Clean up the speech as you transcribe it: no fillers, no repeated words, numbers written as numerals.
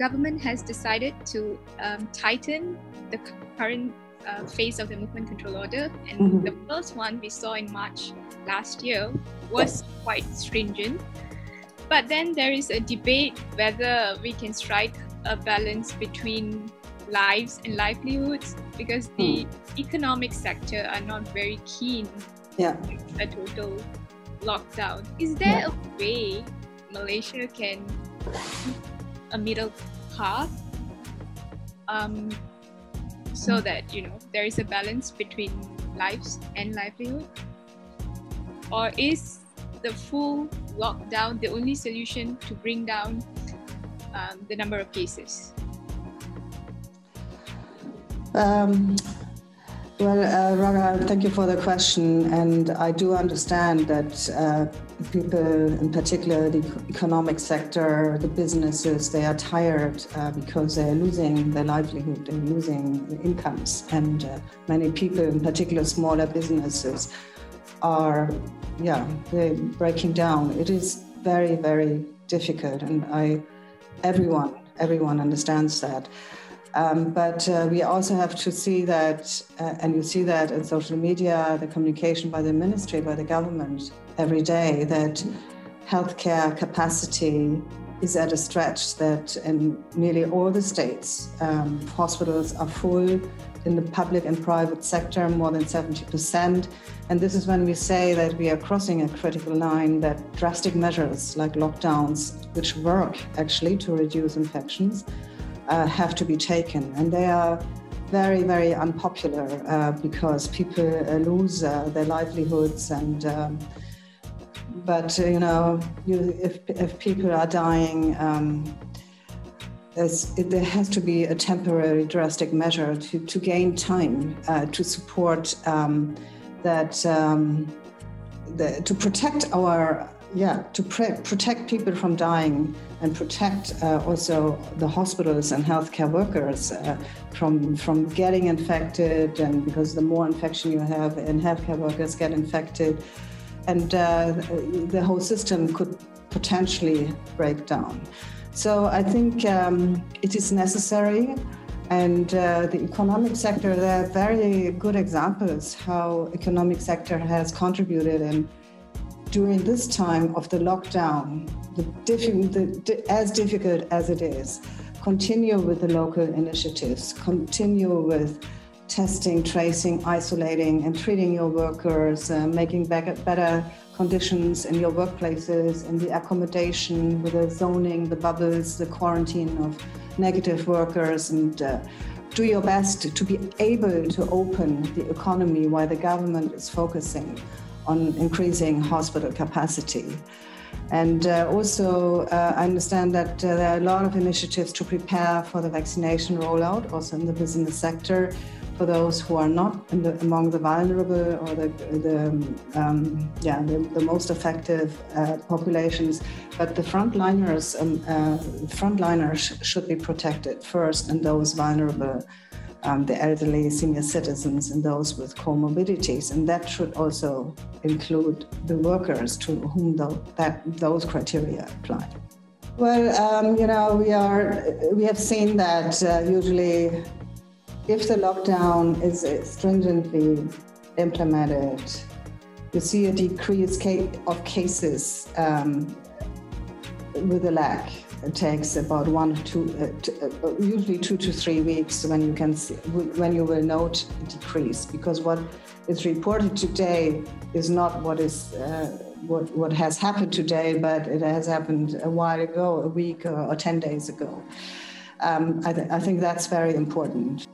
government has decided to tighten the current phase of the movement control order, and the first one we saw in March last year was quite stringent. But then there is a debate whether we can strike a balance between lives and livelihoods, because the economic sector are not very keen on a total lockdown. Is there a way Malaysia can keep a middle path so that there is a balance between lives and livelihood? Or is the full lockdown the only solution to bring down the number of cases? Raga, thank you for the question. And I do understand that people, in particular the economic sector, the businesses, they are tired because they're losing their livelihood and losing incomes. And many people, in particular smaller businesses, are they're breaking down. It is very, very difficult, and everyone understands that. But we also have to see that, and you see that in social media, the communication by the ministry, by the government every day, that healthcare capacity is at a stretch, that in nearly all the states, hospitals are full in the public and private sector, more than 70%. And this is when we say that we are crossing a critical line, that drastic measures like lockdowns, which work actually to reduce infections, have to be taken. And they are very, very unpopular because people lose their livelihoods. And but if people are dying, there has to be a temporary drastic measure to gain time to support to protect protect people from dying, and protect also the hospitals and healthcare workers from getting infected. And because the more infection you have, and healthcare workers get infected, and the whole system could potentially break down. So I think it is necessary. And the economic sector, there are very good examples how economic sector has contributed. And during this time of the lockdown, as difficult as it is, continue with the local initiatives, continue with testing, tracing, isolating, and treating your workers, making better conditions in your workplaces, in the accommodation, with the zoning, the bubbles, the quarantine of negative workers, and do your best to be able to open the economy while the government is focusing on increasing hospital capacity. And also, I understand that there are a lot of initiatives to prepare for the vaccination rollout, also in the business sector, for those who are not among the vulnerable or the most effective populations. But the frontliners should be protected first, and those vulnerable, the elderly, senior citizens, and those with comorbidities. And that should also include the workers to whom those criteria apply. Well, we have seen that usually if the lockdown is stringently implemented, you see a decrease of cases with a lag. It takes about usually 2 to 3 weeks when you will note a decrease, because what is reported today is not what has happened today, but it has happened a while ago, a week or 10 days ago. I think that's very important.